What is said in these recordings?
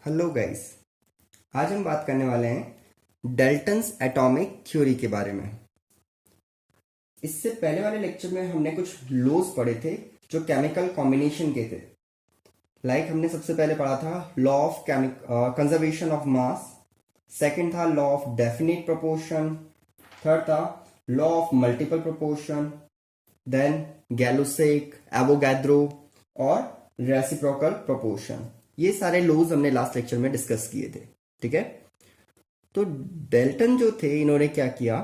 Hello guys. आज हम बात करने वाले हैं डाल्टन्स एटॉमिक थ्योरी के बारे में। इससे पहले वाले लेक्चर में हमने कुछ लॉज पढ़े थे जो केमिकल कॉम्बिनेशन के थे। हमने सबसे पहले पढ़ा था law of conservation of mass, second था law of definite proportion, third था law of multiple proportion, then Gay Lussac, Avogadro और रेसिप्रोकल प्रोपोर्शन। ये सारे लॉज हमने लास्ट लेक्चर में डिस्कस किए थे। ठीक है, तो डेल्टन जो थे इन्होंने क्या किया,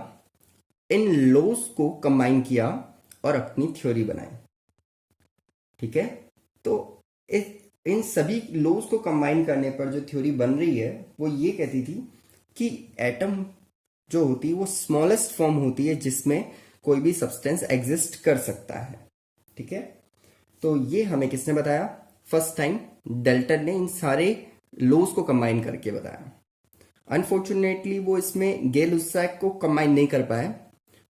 इन लॉज को कंबाइन किया और अपनी थ्योरी बनाई। ठीक है, तो इन सभी लॉज को कंबाइन करने पर जो थ्योरी बन रही है वो ये कहती थी कि एटम जो होती है वो स्मॉलेस्ट फॉर्म होती है जिसमें कोई भी सब्सटेंस एग्जिस्ट कर सकता है। ठीक है, तो ये हमें किसने बताया? फर्स्ट टाइम डेल्टन ने इन सारे लॉज को कंबाइन करके बताया। अनफॉर्चुनेटली वो इसमें गे लुसाक को कंबाइन नहीं कर पाए,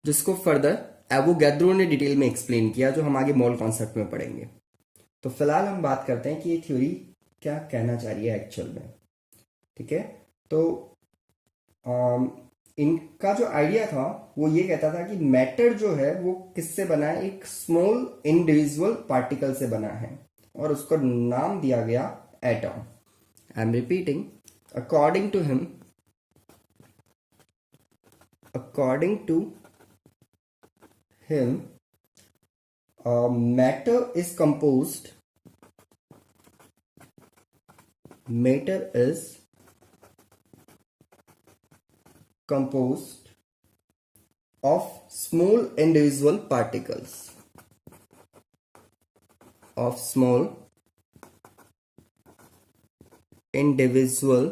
जिसको फर्दर एवोगैड्रो ने डिटेल में एक्सप्लेन किया, जो हम आगे मोल कॉन्सेप्ट में पढ़ेंगे। तो फिलहाल हम बात करते हैं कि ये थ्योरी क्या कहना चाह रही है एक्चुअल में। ठीक है, तो इनका जो आइडिया था वो ये कहता था कि मैटर जो है वो किससे बना है, एक स्मॉल इंडिविजुअल पार्टिकल से बना है और उसको नाम दिया गया atom. I am repeating, according to him, according to him, matter is composed, matter is composed of small individual particles, of small individual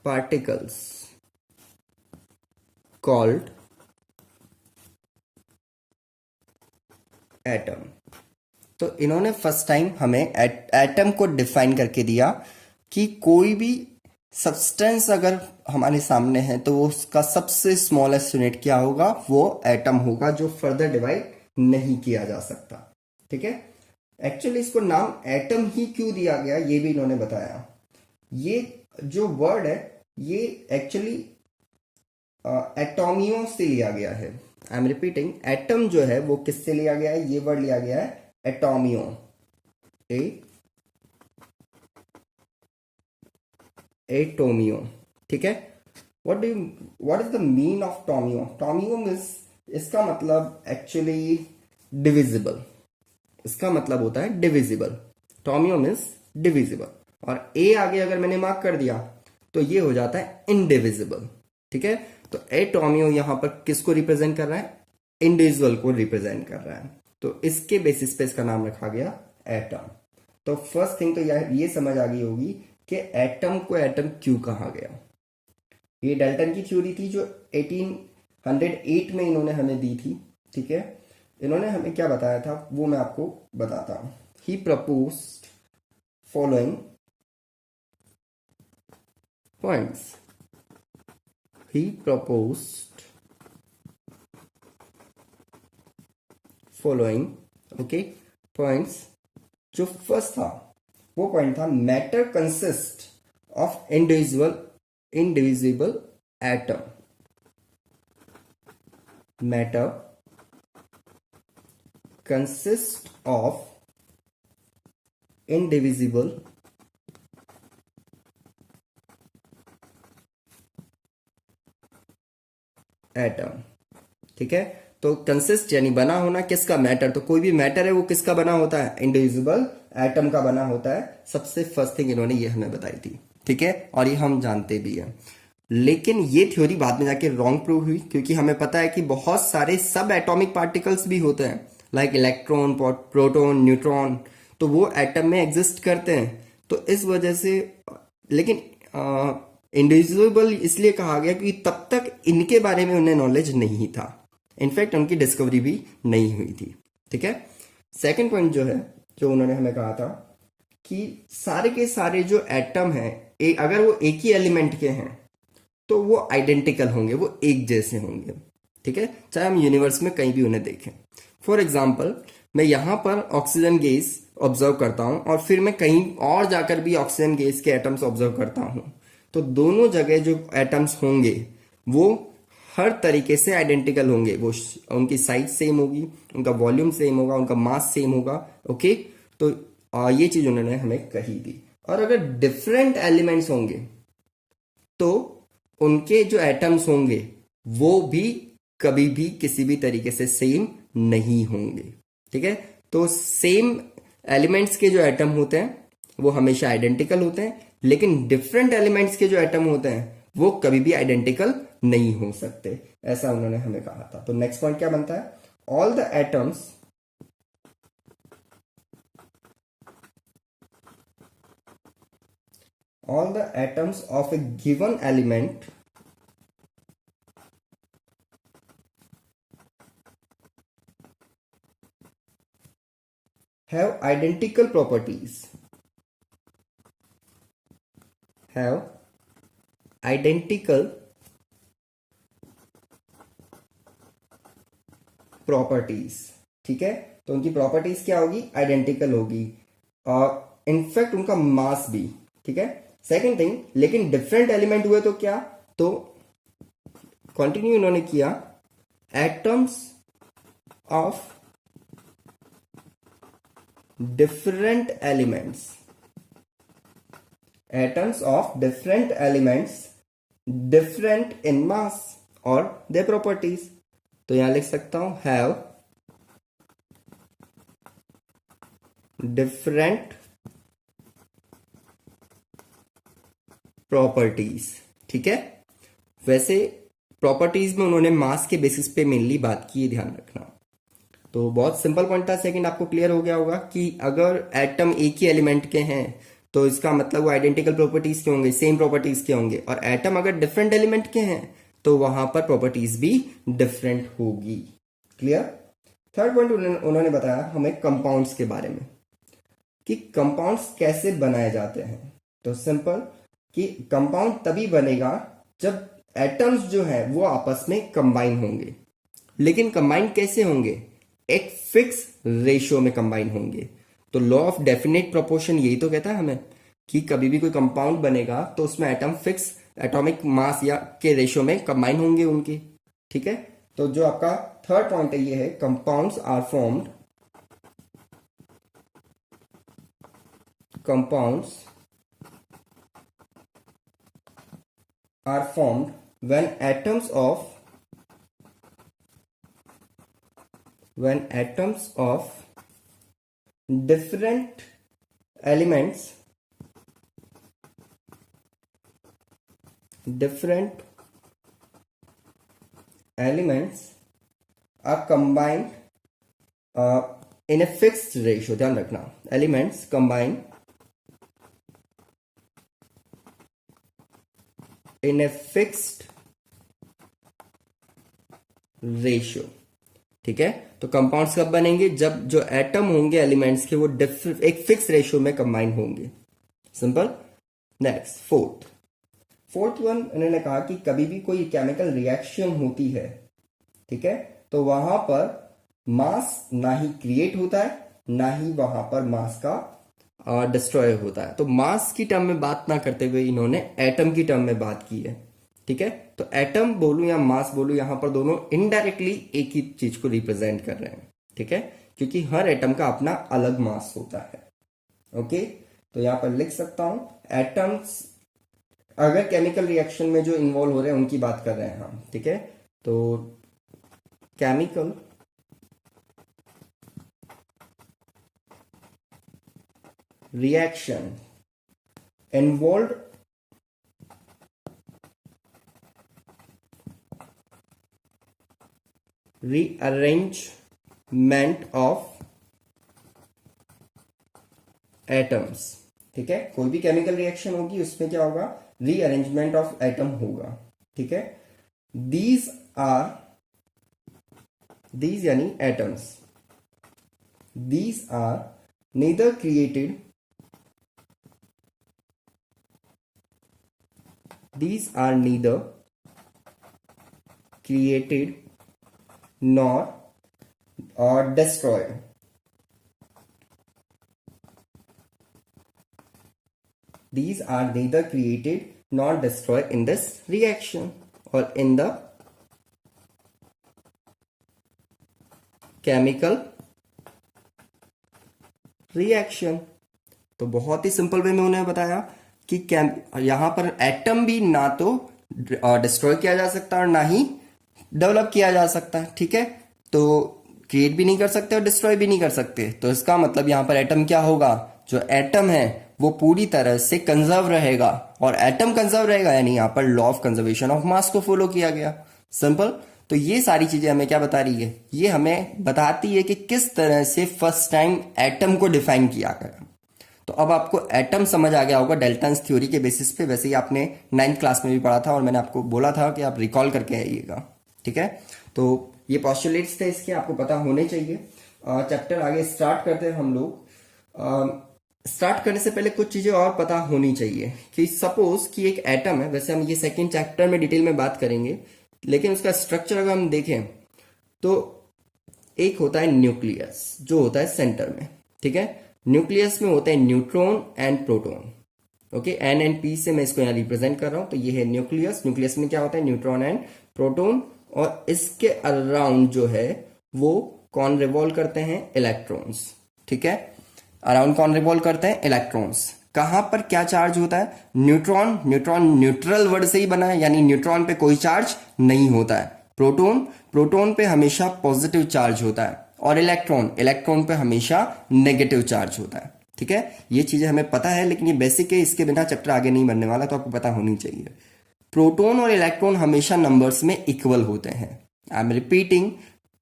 particles called atom. तो इन्होंने फर्स्ट टाइम हमें एटम को डिफाइन करके दिया कि कोई भी सब्सटेंस अगर हमारे सामने है तो वो उसका सबसे स्मॉलेस्ट यूनिट क्या होगा, वो एटम होगा, जो फर्दर डिवाइड नहीं किया जा सकता। ठीक है, एक्चुअली इसको नाम एटम ही क्यों दिया गया ये भी इन्होंने बताया। ये जो वर्ड है ये एक्चुअली एटोमियो से लिया गया है। आई एम रिपीटिंग, एटम जो है वो किससे लिया गया है, ये वर्ड लिया गया है एटोमियो, एटोमियो। ठीक है, what is the mean of टोमियो? टोमियो means, इसका मतलब एक्चुअली डिविजिबल, इसका मतलब होता है डिविजिबल। टोमियो मीन्स डिविजिबल, और ए आगे अगर मैंने मार्क कर दिया तो ये हो जाता है इनडिविजिबल। ठीक है, तो एटोमियो यहां पर किसको रिप्रेजेंट कर रहा है? इंडिविजुअल को रिप्रेजेंट कर रहा है। तो इसके बेसिस पे इसका नाम रखा गया एटम। तो फर्स्ट थिंग तो ये समझ आ गई होगी कि एटम को एटम क्यों कहा गया। ये डाल्टन की थ्योरी थी जो 1808 में इन्होंने हमें दी थी। ठीक है, इन्होंने हमें क्या बताया था वो मैं आपको बताता हूं। He proposed following points. He proposed following points. जो फर्स्ट था वो पॉइंट था, matter consist of indivisible atom. Matter consist of indivisible atom. ठीक है, तो कंसिस्ट यानी बना होना किसका? मैटर। तो कोई भी मैटर है वो किसका बना होता है? इंडिविजिबल एटम का बना होता है। सबसे फर्स्ट थिंग इन्होंने ये हमें बताई थी। ठीक है, और ये हम जानते भी हैं, लेकिन ये थ्योरी बाद में जाके रॉन्ग प्रूव हुई, क्योंकि हमें पता है कि बहुत सारे सब एटॉमिक पार्टिकल्स भी होते हैं, लाइक इलेक्ट्रॉन, प्रोटॉन, न्यूट्रॉन, तो वो एटम में एग्जिस्ट करते हैं। तो इस वजह से, लेकिन इंडिविजिबल इसलिए कहा गया क्योंकि तब तक इनके बारे में उन्हें नॉलेज नहीं था, इनफैक्ट उनकी डिस्कवरी भी नहीं हुई थी। ठीक है, सेकंड पॉइंट जो है, जो उन्होंने हमें कहा था कि सारे के सारे जो एटम हैं, अगर वो एक ही एलिमेंट के हैं तो वो आइडेंटिकल होंगे, वो एक जैसे होंगे। ठीक है, चाहे हम यूनिवर्स में कहीं भी उन्हें देखें। फॉर एग्जाम्पल, मैं यहाँ पर ऑक्सीजन गैस ऑब्जर्व करता हूँ और फिर मैं कहीं और जाकर भी ऑक्सीजन गैस के एटम्स ऑब्जर्व करता हूँ, तो दोनों जगह जो एटम्स होंगे वो हर तरीके से आइडेंटिकल होंगे। वो उनकी साइज सेम होगी, उनका वॉल्यूम सेम होगा, उनका मास सेम होगा। ओके, तो ये चीज उन्होंने हमें कही थी। और अगर डिफरेंट एलिमेंट्स होंगे तो उनके जो एटम्स होंगे वो भी कभी भी किसी भी तरीके से सेम नहीं होंगे। ठीक है, तो सेम एलिमेंट्स के जो एटम होते हैं वो हमेशा आइडेंटिकल होते हैं, लेकिन डिफरेंट एलिमेंट्स के जो एटम होते हैं वो कभी भी आइडेंटिकल नहीं हो सकते, ऐसा उन्होंने हमें कहा था। तो नेक्स्ट पॉइंट क्या बनता है? All the atoms of a given element have identical properties, ठीक है, तो उनकी प्रॉपर्टीज क्या होगी? आइडेंटिकल होगी, और इनफैक्ट उनका मास भी। ठीक है, सेकेंड थिंग, लेकिन डिफरेंट एलिमेंट हुए तो क्या? तो कंटिन्यू इन्होंने किया, atoms of different elements different in mass or their properties। तो यहां लिख सकता हूं have different properties। ठीक है, वैसे प्रॉपर्टीज में उन्होंने मास के बेसिस पे मेनली बात की है, ध्यान रखना। तो बहुत सिंपल पॉइंट था, सेकंड आपको क्लियर हो गया होगा कि अगर एटम एक ही एलिमेंट के हैं तो इसका मतलब वो आइडेंटिकल प्रॉपर्टीज के होंगे, सेम प्रॉपर्टीज के होंगे, और एटम अगर डिफरेंट एलिमेंट के हैं तो वहां पर प्रॉपर्टीज भी डिफरेंट होगी। क्लियर? थर्ड पॉइंट उन्होंने बताया हमें कंपाउंड्स के बारे में, कि कंपाउंड्स कैसे बनाए जाते हैं। तो सिंपल, कि कंपाउंड तभी बनेगा जब एटम्स जो है वो आपस में कंबाइन होंगे। लेकिन कंबाइन कैसे होंगे? एक फिक्स रेशियो में कंबाइन होंगे। तो लॉ ऑफ डेफिनेट प्रोपोर्शन यही तो कहता है हमें कि कभी भी कोई कंपाउंड बनेगा तो उसमें एटम फिक्स एटॉमिक मास या के रेशियो में कंबाइन होंगे उनके। ठीक है, तो जो आपका थर्ड पॉइंट है ये है, compounds are formed when atoms of different elements are combined in a fixed ratio। ध्यान रखना, elements combine in a fixed ratio। ठीक है, तो कंपाउंड्स कब बनेंगे? जब जो एटम होंगे एलिमेंट्स के वो एक फिक्स रेशियो में कंबाइन होंगे। सिंपल। नेक्स्ट फोर्थ वन, उन्होंने कहा कि कभी भी कोई केमिकल रिएक्शन होती है, ठीक है, तो वहां पर मास ना ही क्रिएट होता है ना ही वहां पर मास का डिस्ट्रॉय होता है। तो मास की टर्म में बात ना करते हुए इन्होंने एटम की टर्म में बात की है। ठीक है, तो एटम बोलूं या मास बोलूं, यहां पर दोनों इनडायरेक्टली एक ही चीज को रिप्रेजेंट कर रहे हैं। ठीक है, क्योंकि हर एटम का अपना अलग मास होता है। ओके, तो यहां पर लिख सकता हूं, एटम्स अगर केमिकल रिएक्शन में जो इन्वॉल्व हो रहे हैं उनकी बात कर रहे हैं हम। ठीक है, तो chemical reaction involved rearrangement of atoms। ठीक है, कोई भी केमिकल रिएक्शन होगी उसमें क्या होगा? रीअरेंजमेंट ऑफ एटम होगा। ठीक है, दीज यानी atoms, these are neither created nor destroyed। these are neither created nor destroyed in this reaction or in the chemical reaction। तो बहुत ही सिंपल वे में उन्हें बताया कि यहां पर एटम भी ना तो डिस्ट्रॉय किया जा सकता और ना ही डेवलप किया जा सकता है, ठीक है। तो क्रिएट भी नहीं कर सकते और डिस्ट्रॉय भी नहीं कर सकते, तो इसका मतलब यहां पर एटम क्या होगा, जो एटम है वो पूरी तरह से कंजर्व रहेगा, और एटम कंजर्व रहेगा यानी यहां पर लॉ ऑफ कंजर्वेशन ऑफ मास को फॉलो किया गया। सिंपल। तो ये सारी चीजें हमें क्या बता रही है, ये हमें बताती है कि किस तरह से फर्स्ट टाइम एटम को डिफाइन किया गया। तो अब आपको एटम समझ आ गया होगा डाल्टन्स थ्योरी के बेसिस पे, वैसे ही आपने 9th क्लास में भी पढ़ा था और मैंने आपको बोला था कि आप रिकॉल करके आइएगा, ठीक है। तो ये पॉस्टुलेट्स थे इसके, आपको पता होने चाहिए। चैप्टर आगे स्टार्ट करते हैं हम लोग। स्टार्ट करने से पहले कुछ चीजें और पता होनी चाहिए कि सपोज कि एक एटम है, वैसे हम ये सेकेंड चैप्टर में डिटेल में बात करेंगे, लेकिन उसका स्ट्रक्चर अगर हम देखें तो एक होता है न्यूक्लियस जो होता है सेंटर में, ठीक है। न्यूक्लियस में होते हैं neutron and proton, okay. N and P से मैं इसको यहाँ रिप्रेजेंट कर रहा हूं, तो ये है न्यूक्लियस। न्यूक्लियस में क्या होता है, न्यूट्रॉन एंड प्रोटॉन, और इसके अराउंड जो है वो कौन रिवॉल्व करते हैं, इलेक्ट्रॉन्स, ठीक है। अराउंड कौन रिवॉल्व करते हैं, इलेक्ट्रॉन्स। कहां पर क्या चार्ज होता है, न्यूट्रॉन, न्यूट्रॉन न्यूट्रल वर्ड से ही बना है, यानी न्यूट्रॉन पे कोई चार्ज नहीं होता है। प्रोटॉन, प्रोटॉन पे हमेशा पॉजिटिव चार्ज होता है, और इलेक्ट्रॉन, इलेक्ट्रॉन पे हमेशा नेगेटिव चार्ज होता है, ठीक है। ये चीजें हमें पता है, लेकिन ये बेसिक है, इसके बिना चैप्टर आगे नहीं बनने वाला, तो आपको पता होनी चाहिए। प्रोटॉन और इलेक्ट्रॉन हमेशा नंबर्स में इक्वल होते हैं। आई एम रिपीटिंग,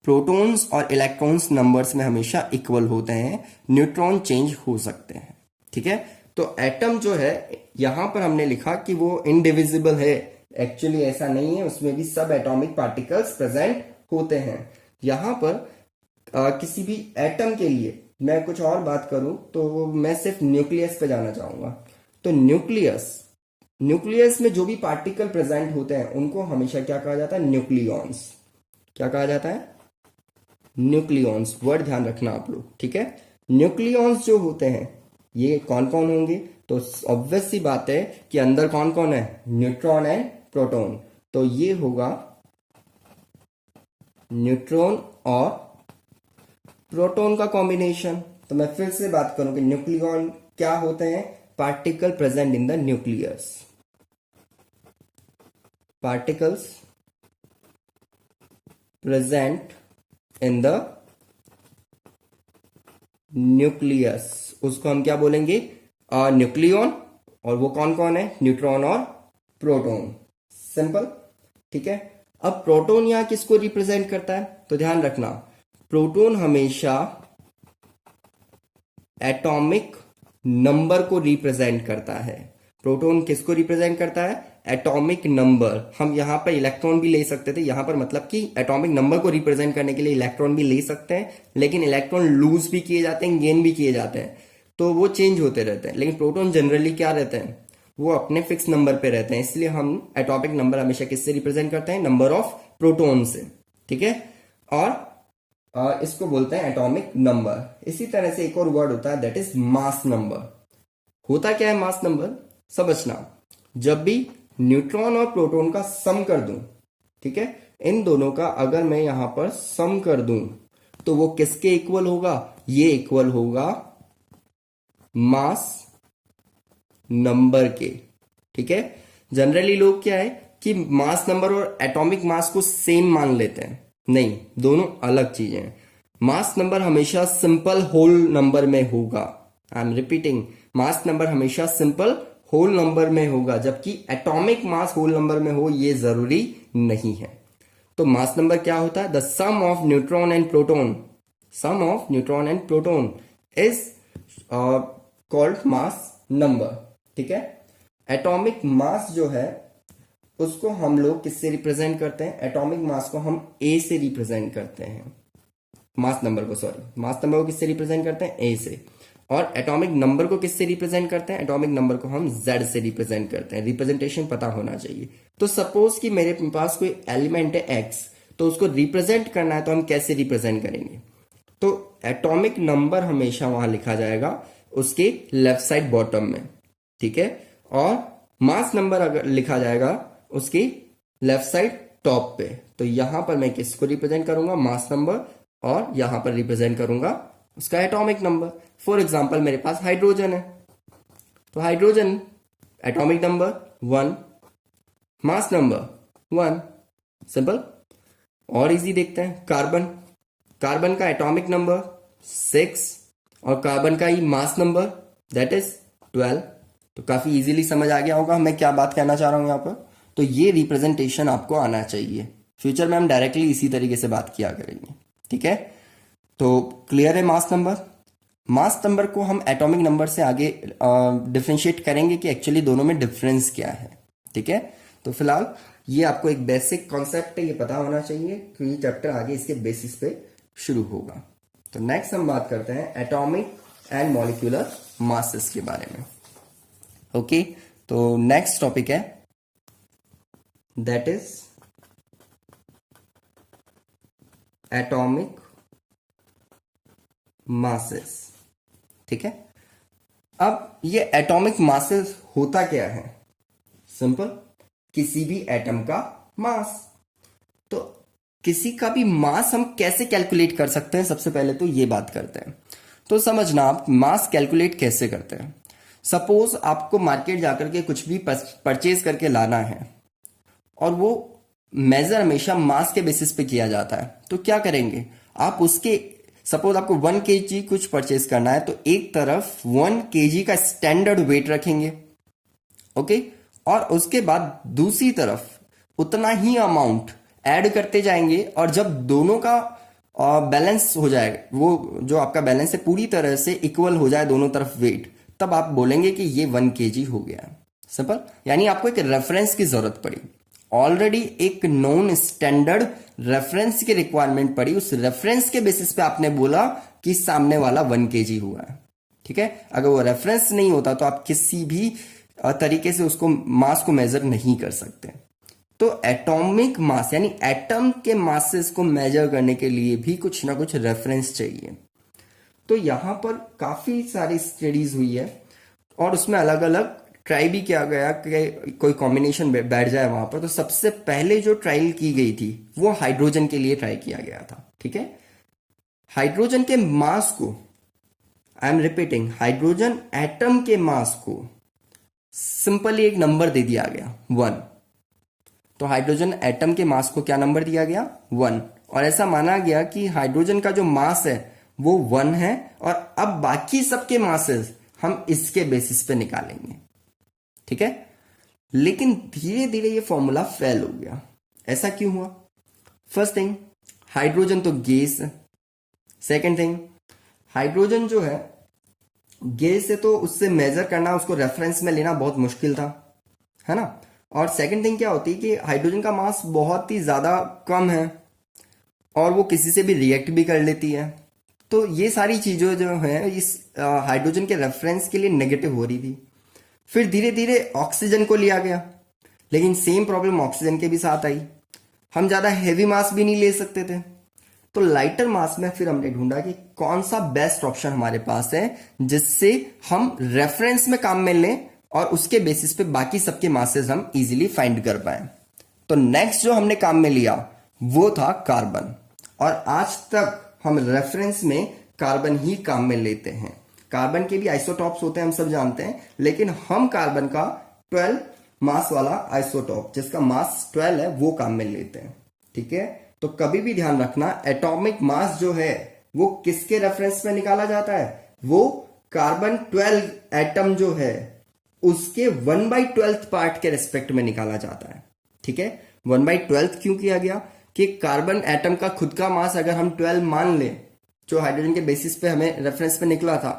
प्रोटॉन्स और इलेक्ट्रॉन्स नंबर्स में हमेशा इक्वल होते हैं, न्यूट्रॉन चेंज हो सकते हैं, ठीक है। तो एटम जो है यहां पर हमने लिखा कि वो इनडिविजिबल है, एक्चुअली ऐसा नहीं है, उसमें भी सब एटॉमिक पार्टिकल्स प्रेजेंट होते हैं। यहां पर किसी भी एटम के लिए मैं कुछ और बात करूं तो मैं सिर्फ न्यूक्लियस पे जाना चाहूंगा। तो न्यूक्लियस, न्यूक्लियस में जो भी पार्टिकल प्रेजेंट होते हैं उनको हमेशा क्या कहा जाता है, न्यूक्लियॉन्स। क्या कहा जाता है, न्यूक्लियॉन्स। वर्ड ध्यान रखना आप लोग, ठीक है। न्यूक्लियॉन्स जो होते हैं ये कौन कौन होंगे, तो ऑब्वियस सी बात है कि अंदर कौन कौन है, न्यूट्रॉन एंड प्रोटॉन। तो ये होगा न्यूट्रॉन और प्रोटॉन का कॉम्बिनेशन। तो मैं फिर से बात करूं कि न्यूक्लियॉन क्या होते हैं, particle present in the nucleus, particles present in the nucleus, उसको हम क्या बोलेंगे, न्यूक्लियॉन। और वो कौन कौन है, न्यूट्रॉन और प्रोटॉन। सिंपल, ठीक है। अब प्रोटॉन यहां किसको रिप्रेजेंट करता है, तो ध्यान रखना, प्रोटॉन हमेशा एटॉमिक नंबर को रिप्रेजेंट करता है। प्रोटॉन किसको रिप्रेजेंट करता है, एटॉमिक नंबर। हम यहां पर इलेक्ट्रॉन भी ले सकते थे, यहां पर मतलब कि एटॉमिक नंबर को रिप्रेजेंट करने के लिए इलेक्ट्रॉन भी ले सकते हैं, लेकिन इलेक्ट्रॉन लूज भी किए जाते हैं, गेन भी किए जाते हैं, तो वो चेंज होते रहते हैं। लेकिन प्रोटॉन जनरली क्या रहते हैं, वो अपने फिक्स नंबर पे रहते हैं, इसलिए हम एटॉमिक नंबर हमेशा किससे रिप्रेजेंट करते हैं, नंबर ऑफ प्रोटॉन से, ठीक है। और इसको बोलते हैं एटॉमिक नंबर। इसी तरह से एक और वर्ड होता है दैट इज मास नंबर। होता क्या है मास नंबर, समझना, जब भी न्यूट्रॉन और प्रोटॉन का सम कर दूं, ठीक है, इन दोनों का अगर मैं यहां पर सम कर दूं तो वो किसके इक्वल होगा, ये इक्वल होगा मास नंबर के, ठीक है। जनरली लोग क्या है कि मास नंबर और एटॉमिक मास को सेम मान लेते हैं, नहीं, दोनों अलग चीजें हैं। मास नंबर हमेशा सिंपल होल नंबर में होगा। I am repeating, mass number हमेशा सिंपल होल नंबर में होगा, जबकि एटॉमिक मास होल नंबर में हो ये जरूरी नहीं है। तो मास नंबर क्या होता है, the sum of neutron and proton, sum of neutron and proton is called mass number, ठीक है। एटॉमिक मास जो है उसको हम लोग किससे रिप्रेजेंट करते हैं, एटॉमिक मास को हम ए से रिप्रेजेंट करते हैं, मास नंबर को, सॉरी, मास नंबर को किससे रिप्रेजेंट करते हैं, ए से। और एटॉमिक नंबर को किससे रिप्रेजेंट करते हैं, एटॉमिक नंबर को हम जेड से रिप्रेजेंट करते हैं। रिप्रेजेंटेशन पता होना चाहिए। तो सपोज कि मेरे पास कोई एलिमेंट है एक्स, तो उसको रिप्रेजेंट करना है तो हम कैसे रिप्रेजेंट करेंगे, तो एटॉमिक नंबर हमेशा वहां लिखा जाएगा उसके लेफ्ट साइड बॉटम में, ठीक है। और मास नंबर अगर लिखा जाएगा उसकी लेफ्ट साइड टॉप पे, तो यहां पर मैं किसको रिप्रेजेंट करूंगा, मास नंबर, और यहां पर रिप्रेजेंट करूंगा उसका एटॉमिक नंबर। फॉर एग्जांपल मेरे पास हाइड्रोजन है, तो hydrogen atomic number 1, mass number 1, simple. और इजी देखते हैं कार्बन, कार्बन का एटॉमिक नंबर 6 और कार्बन का ही मास नंबर दैट इज 12। तो काफी इजीली समझ आ गया होगा मैं क्या बात कहना चाह रहा हूं यहां पर। तो ये रिप्रेजेंटेशन आपको आना चाहिए, फ्यूचर में हम डायरेक्टली इसी तरीके से बात किया करेंगे, ठीक है। तो क्लियर है मास नंबर। मास नंबर को हम एटॉमिक नंबर से आगे डिफरेंशिएट करेंगे कि एक्चुअली दोनों में डिफरेंस क्या है, ठीक है। तो फिलहाल ये आपको एक बेसिक कॉन्सेप्ट है, ये पता होना चाहिए कि ये चैप्टर आगे इसके बेसिस पे शुरू होगा। तो नेक्स्ट हम बात करते हैं एटॉमिक एंड मॉलिक्यूलर मासेस के बारे में। ओके, तो नेक्स्ट टॉपिक है दैट इज एटॉमिक मासेस, ठीक है। अब ये एटॉमिक मासेस होता क्या है, सिंपल, किसी भी एटम का मास। तो किसी का भी मास हम कैसे कैलकुलेट कर सकते हैं, सबसे पहले तो ये बात करते हैं। तो समझना आप मास कैलकुलेट कैसे करते हैं। सपोज आपको मार्केट जाकर के कुछ भी परचेज करके लाना है और वो मेजर हमेशा मास के बेसिस पे किया जाता है, तो क्या करेंगे आप उसके, सपोज आपको 1 kg कुछ परचेज करना है तो एक तरफ 1 kg का स्टैंडर्ड वेट रखेंगे, ओके, और उसके बाद दूसरी तरफ उतना ही अमाउंट ऐड करते जाएंगे, और जब दोनों का बैलेंस हो जाए, वो जो आपका बैलेंस है पूरी तरह से इक्वल हो जाए दोनों तरफ वेट, तब आप बोलेंगे कि ये 1 kg हो गया। सिंपल, यानी आपको एक रेफरेंस की जरूरत पड़ी, ऑलरेडी एक नॉन स्टैंडर्ड रेफरेंस की रिक्वायरमेंट पड़ी, उस रेफरेंस के बेसिस पे आपने बोला कि सामने वाला 1 kg हुआ है, ठीक है। अगर वो रेफरेंस नहीं होता तो आप किसी भी तरीके से उसको मास को मेजर नहीं कर सकते। तो एटॉमिक मास यानी एटम के मासेस को मेजर करने के लिए भी कुछ ना कुछ रेफरेंस चाहिए। तो यहां पर काफी सारी स्टडीज हुई है और उसमें अलग अलग ट्राई भी किया गया कि कोई कॉम्बिनेशन बैठ जाए वहां पर। तो सबसे पहले जो ट्रायल की गई थी वो हाइड्रोजन के लिए ट्राई किया गया था, ठीक है। हाइड्रोजन के मास को, I am repeating, hydrogen atom के मास को सिंपली एक नंबर दे दिया गया 1। तो हाइड्रोजन एटम के मास को क्या नंबर दिया गया 1, और ऐसा माना गया कि हाइड्रोजन का जो मास है वो 1 है, और अब बाकी सबके मासेस हम इसके बेसिस पे निकालेंगे, ठीक है। लेकिन धीरे धीरे ये फॉर्मूला फेल हो गया। ऐसा क्यों हुआ? फर्स्ट थिंग, हाइड्रोजन तो गैस है। सेकेंड थिंग, हाइड्रोजन जो है गैस है तो उससे मेजर करना, उसको रेफरेंस में लेना बहुत मुश्किल था, है ना। और सेकेंड थिंग क्या होती है कि हाइड्रोजन का मास बहुत ही ज्यादा कम है और वो किसी से भी रिएक्ट भी कर लेती है। तो ये सारी चीजें जो है इस हाइड्रोजन के रेफरेंस के लिए नेगेटिव हो रही थी। फिर धीरे धीरे ऑक्सीजन को लिया गया, लेकिन सेम प्रॉब्लम ऑक्सीजन के भी साथ आई, हम ज्यादा हैवी मास भी नहीं ले सकते थे। तो लाइटर मास में फिर हमने ढूंढा कि कौन सा बेस्ट ऑप्शन हमारे पास है जिससे हम रेफरेंस में काम में लें और उसके बेसिस पे बाकी सबके मासेस हम इजीली फाइंड कर पाए। तो नेक्स्ट जो हमने काम में लिया वो था कार्बन, और आज तक हम रेफरेंस में कार्बन ही काम में लेते हैं। कार्बन के भी आइसोटॉप्स होते हैं, हम सब जानते हैं, लेकिन हम कार्बन का 12 मास वाला आइसोटॉप जिसका मास 12 है वो काम में लेते हैं, ठीक है। तो कभी भी ध्यान रखना, एटॉमिक मास जो है वो किसके रेफरेंस में निकाला जाता है, वो कार्बन 12 एटम जो है उसके 1/12 पार्ट के रेस्पेक्ट में निकाला जाता है, ठीक है। 1/12 क्यों किया गया कि कार्बन एटम का खुद का मास अगर हम 12 मान लें, जो हाइड्रोजन के बेसिस पे हमें रेफरेंस पे निकला था,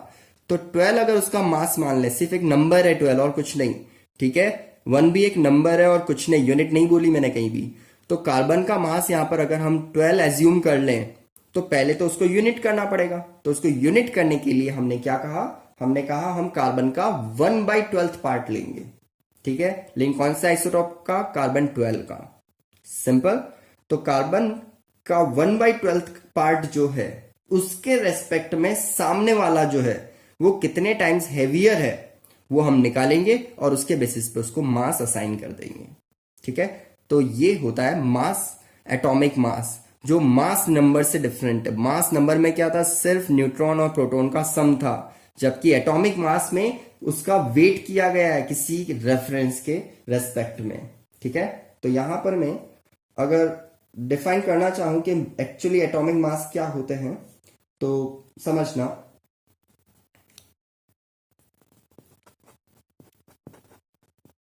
तो 12 अगर उसका मास मान ले, सिर्फ एक नंबर है 12 और कुछ नहीं, ठीक है। 1 भी एक नंबर है और कुछ नहीं, यूनिट नहीं बोली मैंने कहीं भी। तो कार्बन का मास यहां पर अगर हम 12 एज्यूम कर लें तो पहले तो उसको यूनिट करना पड़ेगा। तो उसको यूनिट करने के लिए हमने क्या कहा, हमने कहा हम कार्बन का 1/12 पार्ट लेंगे, ठीक है। लेकिन कौन सा आइसोटॉप का, कार्बन 12 का, सिंपल। तो कार्बन का 1/12 पार्ट जो है उसके रेस्पेक्ट में सामने वाला जो है वो कितने टाइम्स हेवियर है वो हम निकालेंगे और उसके बेसिस पे उसको मास असाइन कर देंगे। ठीक है, तो ये होता है मास, एटॉमिक मास, जो मास नंबर से डिफरेंट है। मास नंबर में क्या था, सिर्फ न्यूट्रॉन और प्रोटॉन का सम था, जबकि एटॉमिक मास में उसका वेट किया गया है किसी रेफरेंस के रेस्पेक्ट में। ठीक है, तो यहां पर मैं अगर डिफाइन करना चाहूं कि एक्चुअली एटॉमिक मास क्या होते हैं, तो समझना,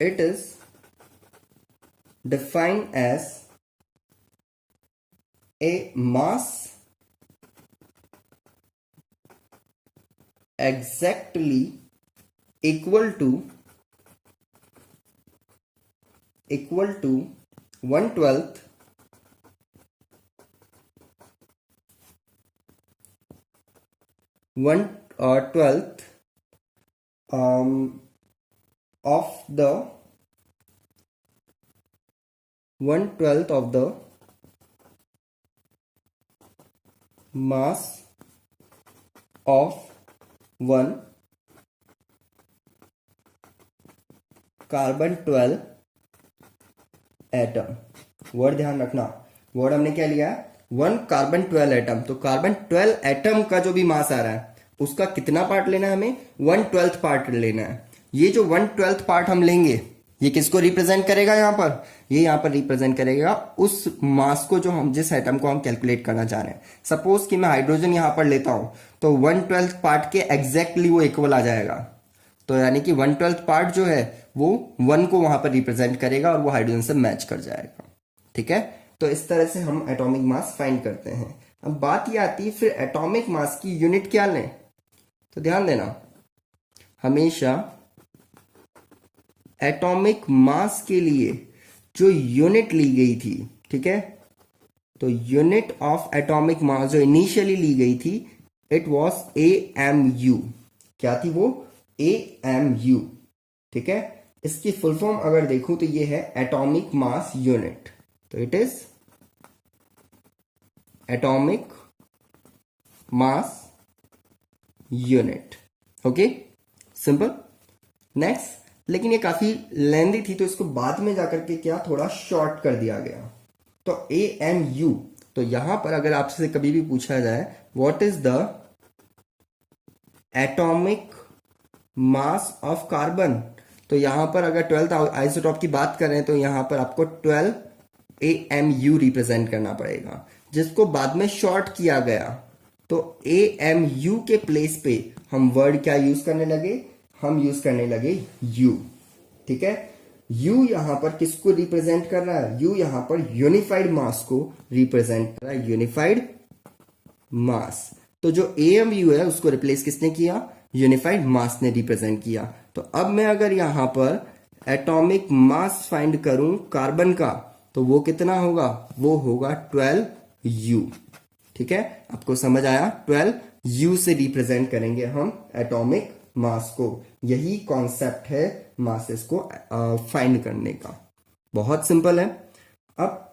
it is defined as a mass exactly equal to 1/12 1/12 of the 1/12 of the mass of one carbon 12 atom. Word ध्यान रखना, वर्ड हमने क्या लिया, 1 कार्बन 12 एटम। तो कार्बन 12 एटम का जो भी मास आ रहा है उसका कितना पार्ट लेना है, हमें 1/12 पार्ट लेना है। ये जो 1/12 पार्ट हम लेंगे, ये किसको रिप्रेजेंट करेगा, यहां पर ये यहां पर रिप्रेजेंट करेगा उस मास को जो हम, जिस एटम को हम कैलकुलेट करना चाह रहे हैं। सपोज कि मैं हाइड्रोजन यहां पर लेता हूं, तो 1/12 पार्ट के एग्जैक्टली वो इक्वल आ जाएगा। तो यानी कि 1/12 पार्ट जो है वो 1 को वहां पर रिप्रेजेंट करेगा और वो हाइड्रोजन से मैच कर जाएगा। ठीक है, तो इस तरह से हम एटॉमिक मास फाइंड करते हैं। अब बात ये आती है फिर एटॉमिक मास की यूनिट क्या लें। तो ध्यान देना, हमेशा एटॉमिक मास के लिए जो यूनिट ली गई थी, ठीक है, तो यूनिट ऑफ एटॉमिक मास जो इनिशियली ली गई थी, इट वॉज AMU। क्या थी वो, AMU। ठीक है, इसकी फुल फॉर्म अगर देखूं तो ये है एटॉमिक मास यूनिट। तो it is atomic mass unit. Okay, simple. Next, लेकिन ये काफी लेंदी थी तो इसको बाद में जाकर के क्या थोड़ा शॉर्ट कर दिया गया। तो AMU, तो यहां पर अगर आपसे कभी भी पूछा जाए what is the atomic mass of carbon, तो यहां पर अगर 12th आइसोटॉप की बात करें तो यहां पर आपको 12 AMU रिप्रेजेंट करना पड़ेगा, जिसको बाद में शॉर्ट किया गया। तो AMU के प्लेस पे हम वर्ड क्या यूज करने लगे, हम यूज करने लगे U। ठीक है, U यहां पर किसको रिप्रेजेंट कर रहा है, U यहां पर यूनिफाइड मास को रिप्रेजेंट कर रहा है, यूनिफाइड मास। तो जो AMU है उसको रिप्लेस किसने किया, यूनिफाइड मास ने रिप्रेजेंट किया। तो अब मैं अगर यहां पर एटॉमिक मास फाइंड करूं कार्बन का, तो वो कितना होगा, वो होगा 12U। ठीक है, आपको समझ आया, 12U से रिप्रेजेंट करेंगे हम एटॉमिक मास को। यही कॉन्सेप्ट है मासेस को फाइंड करने का, बहुत सिंपल है। अब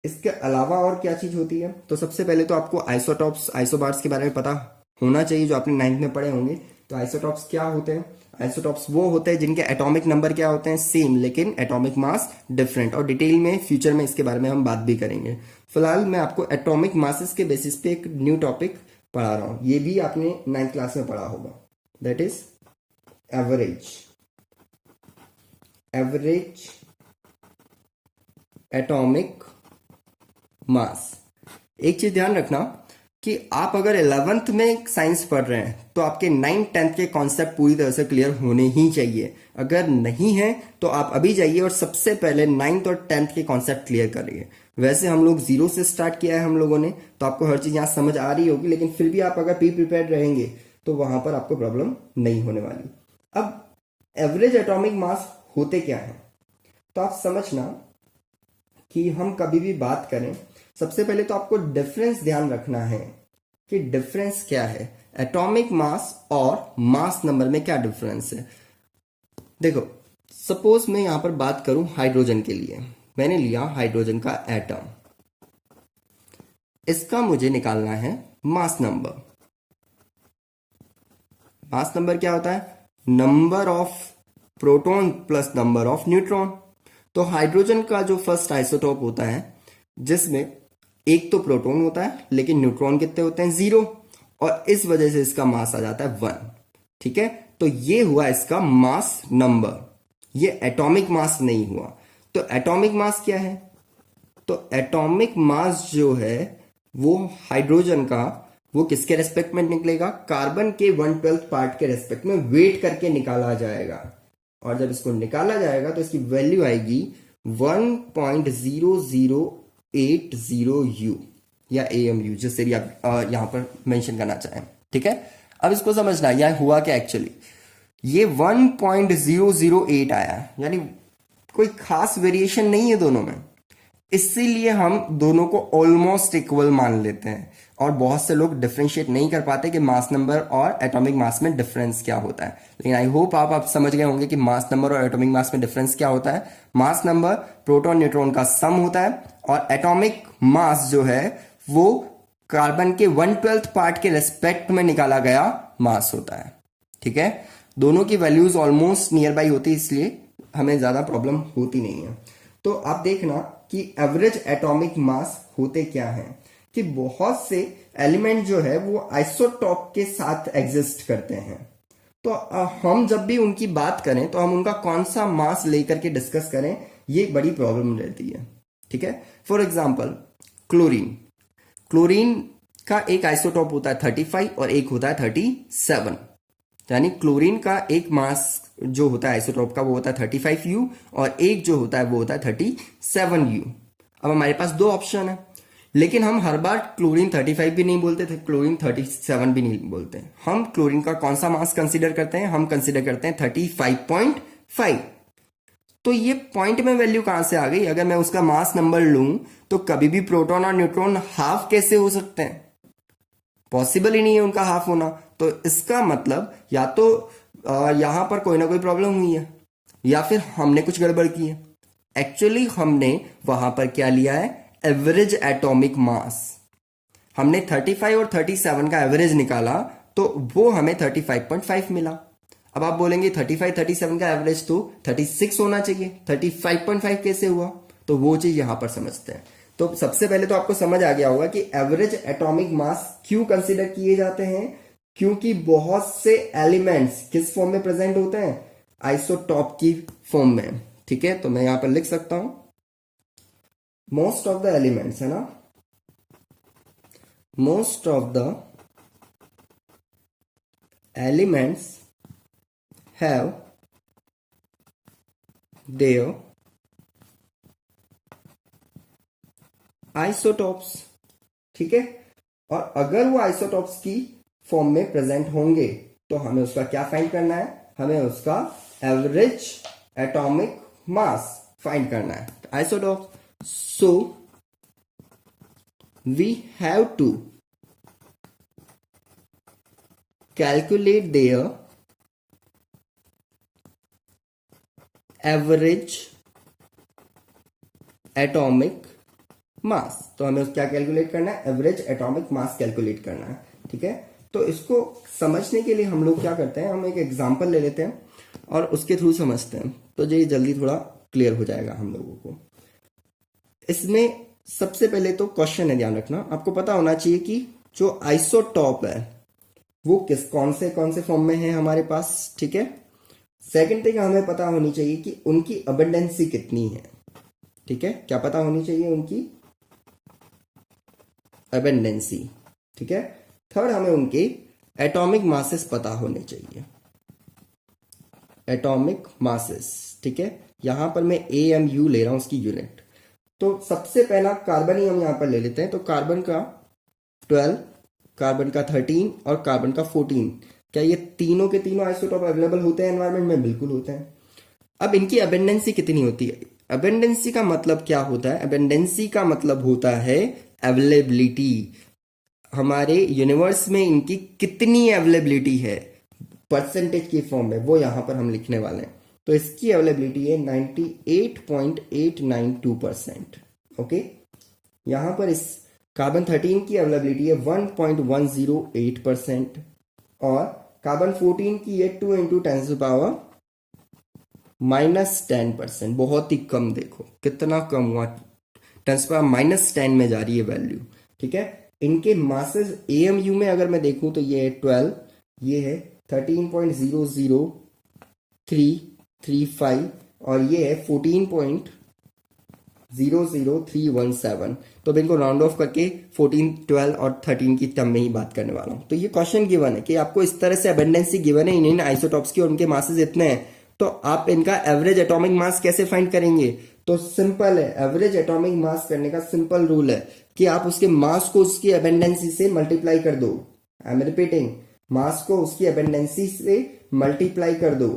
इसके अलावा और क्या चीज होती है, तो सबसे पहले तो आपको आइसोटॉप्स, आइसोबार्स के बारे में पता होना चाहिए, जो आपने 9th में पढ़े होंगे। तो आइसोटॉप्स क्या होते हैं, आइसोटॉप्स वो होते हैं जिनके एटॉमिक नंबर क्या होते हैं, सेम, लेकिन एटॉमिक मास डिफरेंट। और डिटेल में फ्यूचर में इसके बारे में हम बात भी करेंगे। फिलहाल मैं आपको एटॉमिक मासेस के बेसिस पे एक न्यू टॉपिक पढ़ा रहा हूं, ये भी आपने 9th क्लास में पढ़ा होगा, दैट इज एवरेज एटॉमिक मास। एक चीज ध्यान रखना कि आप अगर 11th में साइंस पढ़ रहे हैं तो आपके 9th 10th के कॉन्सेप्ट पूरी तरह से क्लियर होने ही चाहिए। अगर नहीं है तो आप अभी जाइए और सबसे पहले 9th और 10th के कॉन्सेप्ट क्लियर करिए। वैसे हम लोग 0 से स्टार्ट किया है हम लोगों ने, तो आपको हर चीज यहां समझ आ रही होगी, लेकिन फिर भी आप अगर प्री प्रिपेयर्ड रहेंगे तो वहां पर आपको प्रॉब्लम नहीं होने वाली। अब एवरेज एटॉमिक मास होते क्या है, तो आप समझना कि हम कभी भी बात करें, सबसे पहले तो आपको डिफरेंस ध्यान रखना है कि डिफरेंस क्या है, एटॉमिक मास और मास नंबर में क्या डिफरेंस है। देखो, सपोज मैं यहां पर बात करूं हाइड्रोजन के लिए, मैंने लिया हाइड्रोजन का एटम, इसका मुझे निकालना है मास नंबर। मास नंबर क्या होता है, number of proton plus number of neutron. तो हाइड्रोजन का जो फर्स्ट आइसोटॉप होता है जिसमें एक तो प्रोटॉन होता है लेकिन न्यूट्रॉन कितने होते हैं, 0, और इस वजह से इसका मास आ जाता है 1। ठीक है, तो ये हुआ इसका मास नंबर, ये एटॉमिक मास नहीं हुआ। तो एटॉमिक मास क्या है, तो एटॉमिक मास जो है वो हाइड्रोजन का, वो किसके रेस्पेक्ट में निकलेगा, कार्बन के 1/12 पार्ट के रेस्पेक्ट में वेट करके निकाला जाएगा। और जब इसको निकाला जाएगा तो इसकी वैल्यू आएगी 1.0080 या AMU, जिससे भी आप यहां पर मेंशन करना चाहें। ठीक है, अब इसको समझना यह हुआ क्या एक्चुअली, ये 1.008 आया, यानी कोई खास वेरिएशन नहीं है दोनों में, इसीलिए हम दोनों को ऑलमोस्ट इक्वल मान लेते हैं। और बहुत से लोग डिफरेंशिएट नहीं कर पाते कि मास नंबर और एटॉमिक मास में डिफरेंस क्या होता है, लेकिन आई होप आप समझ गए होंगे कि मास नंबर और एटॉमिक मास में डिफरेंस क्या होता है। मास नंबर प्रोटॉन न्यूट्रॉन का सम होता है और एटॉमिक मास जो है वो कार्बन के 1/12 पार्ट के रेस्पेक्ट में निकाला गया मास होता है। ठीक है, दोनों की वैल्यूज ऑलमोस्ट नियर बाई होती है, इसलिए हमें ज्यादा प्रॉब्लम होती नहीं है। तो आप देखना कि एवरेज एटॉमिक मास होते क्या हैं, कि बहुत से एलिमेंट जो है वो आइसोटॉप के साथ एग्जिस्ट करते हैं। तो हम जब भी उनकी बात करें तो हम उनका कौन सा मास लेकर के डिस्कस करें, ये एक बड़ी प्रॉब्लम रहती है। ठीक है, फॉर एग्जाम्पल क्लोरीन, क्लोरीन का एक आइसोटॉप होता है 35 और एक होता है 37, यानी क्लोरीन का एक मास जो होता है आइसोटॉप का वो होता है 35U और एक जो होता है वो होता है 37U। अब हमारे पास दो ऑप्शन है, लेकिन हम हर बार क्लोरीन 35 भी नहीं बोलते थे, क्लोरीन 37 भी नहीं बोलते। हम क्लोरीन का कौन सा मास कंसीडर करते हैं, हम कंसीडर करते हैं 35.5। तो ये पॉइंट में वैल्यू कहां से आ गई, अगर मैं उसका मास नंबर लूं तो कभी भी प्रोटॉन और न्यूट्रॉन हाफ कैसे हो सकते हैं, पॉसिबल ही नहीं है उनका हाफ होना। तो इसका मतलब या तो यहां पर कोई ना कोई प्रॉब्लम हुई है या फिर हमने कुछ गड़बड़ की है। एक्चुअली हमने वहां पर क्या लिया है, एवरेज एटॉमिक मास। हमने 35 और 37 का एवरेज निकाला तो वो हमें 35.5 मिला। अब आप बोलेंगे 35 37 का एवरेज तो 36 होना चाहिए, 35.5 कैसे हुआ, तो वो चीज यहां पर समझते हैं। तो सबसे पहले तो आपको समझ आ गया होगा कि एवरेज एटॉमिक मास क्यों कंसीडर किए जाते हैं, क्योंकि बहुत से एलिमेंट्स किस फॉर्म में प्रेजेंट होते हैं, आइसोटॉप की फॉर्म में। ठीक है, तो मैं यहां पर लिख सकता हूं मोस्ट ऑफ द एलिमेंट्स, है ना, most of the elements have their isotopes. ठीक है, और अगर वो आइसोटॉप्स की फॉर्म में प्रेजेंट होंगे तो हमें उसका क्या फाइंड करना है, हमें उसका एवरेज एटॉमिक मास फाइंड करना है, isotopes. So we have to calculate their average atomic mass. तो हमें क्या कैलकुलेट करना है, एवरेज एटॉमिक मास कैलकुलेट करना है। ठीक है, तो इसको समझने के लिए हम लोग क्या करते हैं, हम एक एग्जांपल ले लेते हैं और उसके थ्रू समझते हैं, तो ये जल्दी थोड़ा क्लियर हो जाएगा हम लोगों को। इसमें सबसे पहले तो क्वेश्चन है, ध्यान रखना, आपको पता होना चाहिए कि जो आइसोटॉप है वो कौन से फॉर्म में है हमारे पास। ठीक है, सेकंड थिंग हमें पता होनी चाहिए कि उनकी अबंडेंसी कितनी है। ठीक है, क्या पता होनी चाहिए, उनकी अबंडेंसी। ठीक है, थर्ड हमें उनके एटॉमिक मासेस पता होने चाहिए, एटॉमिक मासेस। ठीक है, यहां पर मैं AMU ले रहा हूं उसकी यूनिट। तो सबसे पहला कार्बन ही हम यहां पर ले लेते हैं, तो कार्बन का 12, कार्बन का 13 और कार्बन का 14, क्या ये तीनों के तीनों आइसोटॉप अवेलेबल होते हैं एनवायरमेंट में, बिल्कुल होते हैं। अब इनकी अबेंडेंसी कितनी होती है, अबेंडेंसी का मतलब क्या होता है, अबेंडेंसी का मतलब होता है अवेलेबिलिटी, हमारे यूनिवर्स में इनकी कितनी अवेलेबिलिटी है परसेंटेज की फॉर्म में, वो यहां पर हम लिखने वाले हैं। तो इसकी अवेलेबिलिटी है 98.892%। ओके, यहां पर इस कार्बन 13 की अवेलेबिलिटी है 1.108% और कार्बन 14 की है 2 × 10⁻⁴ -10%, बहुत ही कम, देखो कितना कम हुआ, 10⁻10 में जा रही है वैल्यू। ठीक है, इनके मासेस एएमयू में अगर मैं देखूं तो ये है 12, ये है 13.00335 और ये है 14.00317। तो अब इनको राउंड ऑफ करके 14, 12 और 13 की टर्म में ही बात करने वाला हूं। तो ये क्वेश्चन गिवन है कि आपको इस तरह से अबेंडेंसी गिवन है इन आइसोटॉप्स की और उनके मासेस इतने हैं, तो आप इनका एवरेज एटॉमिक मास कैसे फाइंड करेंगे? तो सिंपल है, एवरेज एटॉमिक मास करने का सिंपल रूल है कि आप उसके मास को उसकी अबेंडेंसी से मल्टीप्लाई कर दो। आई एम रिपीटिंग, मास को उसकी अबेंडेंसी से मल्टीप्लाई कर दो।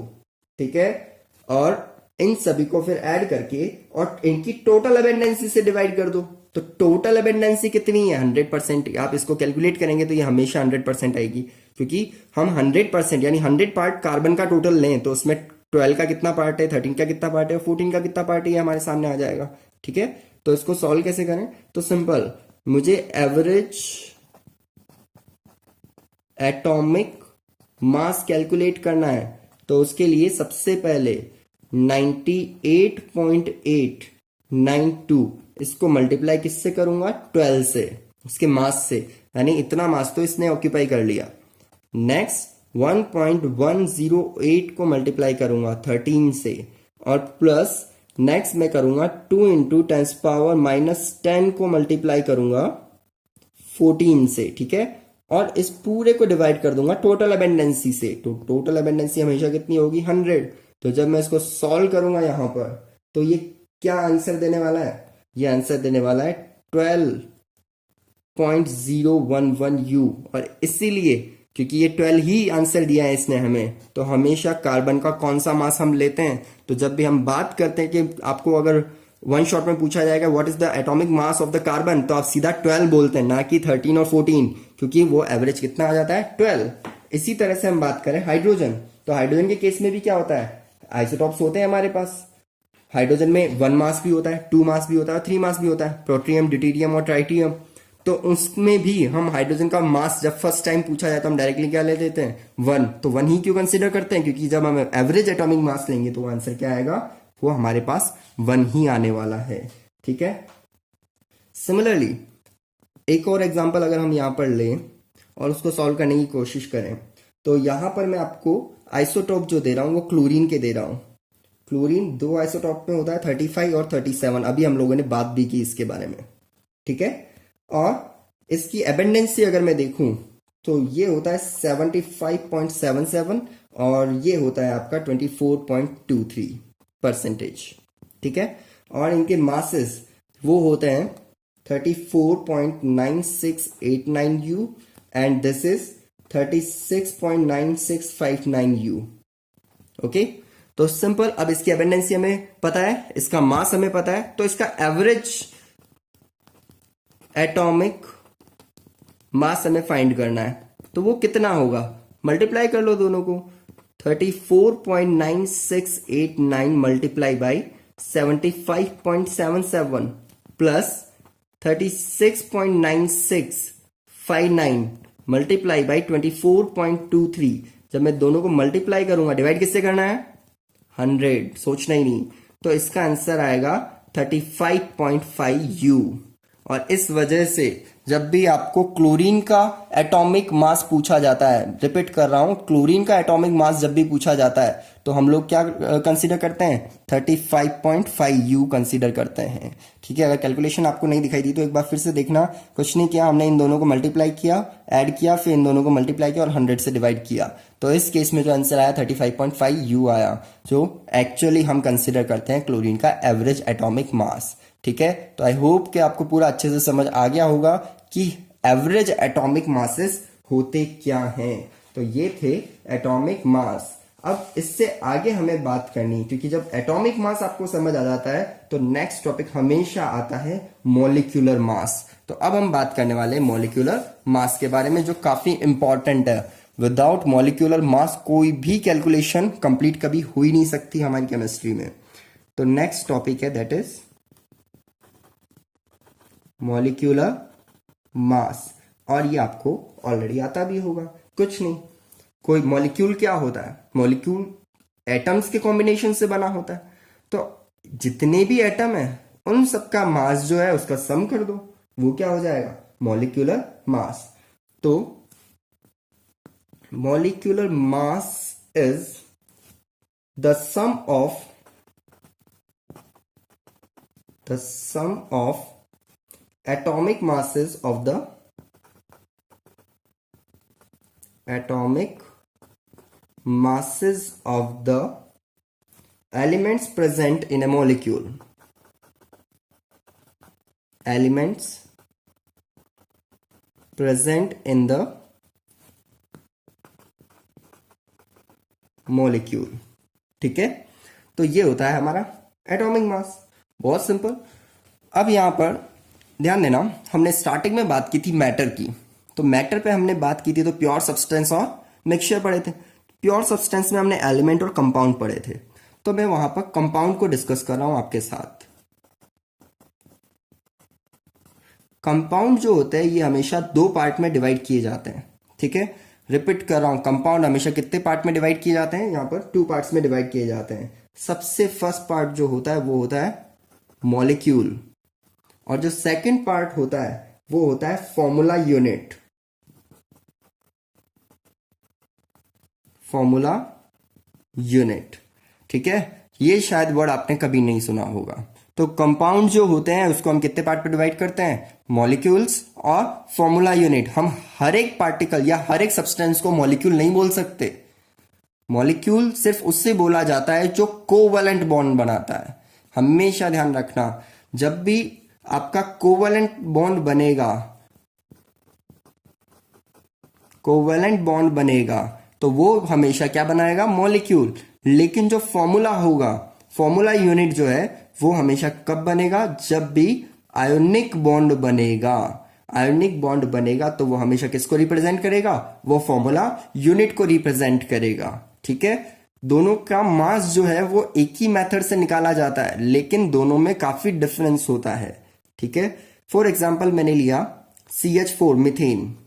ठीक है, और इन सभी को फिर ऐड करके और इनकी टोटल अबेंडेंसी से डिवाइड कर दो। तो टोटल अबेंडेंसी कितनी है? 100%। आप इसको कैलकुलेट करेंगे तो ये हमेशा 100% आएगी, क्योंकि हम 100% यानी 100 पार्ट कार्बन का टोटल लें तो उसमें 12 का कितना पार्ट है, 13 का कितना पार्ट है, 14 का कितना पार्ट है, ये हमारे सामने आ जाएगा। ठीक है, तो इसको सॉल्व कैसे करें? तो सिंपल, मुझे एवरेज एटॉमिक मास कैलकुलेट करना है, तो उसके लिए सबसे पहले 98.892 इसको मल्टीप्लाई किससे करूंगा? 12 से, उसके मास से, यानी इतना मास तो इसने ऑक्यूपाई कर लिया। नेक्स्ट 1.108 को मल्टीप्लाई करूंगा 13 से, और प्लस नेक्स्ट मैं करूंगा 2 इंटू 10⁻10 को मल्टीप्लाई करूंगा 14 से। ठीक है, और इस पूरे को डिवाइड कर दूंगा टोटल अबेंडेंसी से। तो टोटल अबेंडेंसी हमेशा कितनी होगी? 100। तो जब मैं इसको सॉल्व करूंगा यहां पर, तो ये क्या आंसर देने वाला है? ये आंसर देने वाला है 12.011 U। और इसीलिए क्योंकि ये 12 ही आंसर दिया है इसने हमें, तो हमेशा कार्बन का कौन सा मास हम लेते हैं? तो जब भी हम बात करते हैं कि आपको अगर वन शॉट में पूछा जाएगा what is the atomic mass of the carbon, तो आप सीधा 12 बोलते हैं, ना कि 13 और 14, क्योंकि वो एवरेज कितना आ जाता है? 12। इसी तरह से हम बात करें हाइड्रोजन, तो हाइड्रोजन के केस में भी क्या होता है? आइसोटॉप्स होते हैं हमारे पास। हाइड्रोजन में 1 मास भी होता है, 2 मास भी होता है, 3 मास भी होता है, प्रोट्रियम, ड्यूटेरियम और ट्राइटियम। तो उसमें भी हम हाइड्रोजन का मास जब फर्स्ट टाइम पूछा जाए तो हम डायरेक्टली क्या ले लेते हैं? 1। तो 1 ही क्यों कंसिडर करते हैं? क्योंकि जब हम एवरेज एटॉमिक मास लेंगे तो आंसर क्या आएगा? वो हमारे पास 1 ही आने वाला है। ठीक है, सिमिलरली एक और एग्जांपल अगर हम यहां पर लें और उसको सॉल्व करने की कोशिश करें, तो यहां पर मैं आपको आइसोटॉप जो दे रहा हूं वो क्लोरीन के दे रहा हूं। क्लोरीन 2 आइसोटॉप में होता है, 35 और 37। अभी हम लोगों ने बात भी की इसके बारे में। ठीक है, और इसकी एबेंडेंसी अगर मैं देखूं तो ये होता है 75.77 और ये होता है आपका 24.23%। ठीक है, और इनके मासेस वो होते हैं 34.9689 U and this is 36.9659 U। Okay, तो सिंपल, अब इसकी एबेंडेंसी हमें पता है, इसका मास हमें पता है, तो इसका एवरेज एटॉमिक मास हमें फाइंड करना है। तो वो कितना होगा? मल्टीप्लाई कर लो दोनों को, 34.9689 multiply by 75.77 plus 36.9659 multiply by 24.23। जब मैं दोनों को मल्टीप्लाई करूंगा, डिवाइड किससे करना है? 100, सोचना ही नहीं। तो इसका आंसर आएगा 35.5 U। और इस वजह से जब भी आपको क्लोरीन का एटॉमिक मास पूछा जाता है, रिपीट कर रहा हूं, क्लोरीन का एटॉमिक मास जब भी पूछा जाता है तो हम लोग क्या कंसीडर करते हैं? 35.5 U कंसीडर करते हैं। ठीक है, अगर कैलकुलेशन आपको नहीं दिखाई दी तो एक बार फिर से देखना। कुछ नहीं किया, हमने इन दोनों को मल्टीप्लाई किया, ऐड किया, फिर इन दोनों को मल्टीप्लाई किया और 100 से डिवाइड किया। तो इस केस में जो आंसर आया 35.5 U आया, जो एक्चुअली हम कंसिडर करते हैं क्लोरीन का एवरेज एटॉमिक मास। ठीक है, तो आई होप कि आपको पूरा अच्छे से समझ आ गया होगा कि एवरेज एटॉमिक मासेस होते क्या हैं। तो ये थे एटॉमिक मास। अब इससे आगे हमें बात करनी, क्योंकि जब एटॉमिक मास आपको समझ आ जाता है तो नेक्स्ट टॉपिक हमेशा आता है मॉलिक्यूलर मास। तो अब हम बात करने वाले हैं मॉलिक्यूलर मास के बारे में, जो काफी इंपॉर्टेंट है। विदाउट मॉलिक्यूलर मास कोई भी कैलकुलेशन कंप्लीट कभी हो ही नहीं सकती हमारी केमिस्ट्री में। तो नेक्स्ट टॉपिक है दैट इज मॉलिक्यूलर मास, और ये आपको ऑलरेडी आता भी होगा। कुछ नहीं, कोई मॉलिक्यूल क्या होता है? मॉलिक्यूल एटम्स के कॉम्बिनेशन से बना होता है। तो जितने भी एटम है उन सबका मास जो है उसका सम कर दो, वो क्या हो जाएगा, मॉलिक्यूलर मास। तो molecular mass is the sum of atomic masses of the elements present in a molecule. Elements present in the molecule। ठीक है, तो ये होता है हमारा एटॉमिक मास। बहुत सिंपल। अब यहां पर ध्यान देना, हमने स्टार्टिंग में बात की थी मैटर की। तो मैटर पे हमने बात की थी तो प्योर सब्सटेंस और मिक्सचर पढ़े थे। प्योर सब्सटेंस में हमने एलिमेंट और कंपाउंड पढ़े थे। तो मैं वहां पर कंपाउंड को डिस्कस कर रहा हूं आपके साथ। कंपाउंड जो होते हैं ये हमेशा दो पार्ट में डिवाइड किए जाते हैं। ठीक है, रिपीट कर रहा हूं, कंपाउंड हमेशा कितने पार्ट में डिवाइड किए जाते हैं, यहां पर 2 पार्ट्स में डिवाइड किए जाते हैं। सबसे फर्स्ट पार्ट जो होता है वो होता है मॉलिक्यूल, और जो सेकंड पार्ट होता है वो होता है फॉर्मूला यूनिट। फॉर्मूला यूनिट, ठीक है, ये शायद वर्ड आपने कभी नहीं सुना होगा। तो कंपाउंड जो होते हैं उसको हम कितने पार्ट पे डिवाइड करते हैं, मॉलिक्यूल्स और फॉर्मूला यूनिट। हम हर एक पार्टिकल या हर एक सब्सटेंस को मॉलिक्यूल नहीं बोल सकते। मॉलिक्यूल सिर्फ उससे बोला जाता है जो कोवैलेंट बॉन्ड बनाता है। हमेशा ध्यान रखना, जब भी आपका कोवैलेंट बॉन्ड बनेगा तो वो हमेशा क्या बनाएगा, मॉलिक्यूल। लेकिन जो फॉर्मूला होगा, फॉर्मूला यूनिट जो है वो हमेशा कब बनेगा, जब भी आयोनिक बॉन्ड बनेगा। आयोनिक बॉन्ड बनेगा तो वो हमेशा किसको रिप्रेजेंट करेगा, वो फॉर्मूला यूनिट को रिप्रेजेंट करेगा। ठीक है, दोनों का मास जो है वो एक ही मेथड से निकाला जाता है, लेकिन दोनों में काफी डिफरेंस होता है। ठीक है, फॉर एग्जाम्पल मैंने लिया CH4 मीथेन।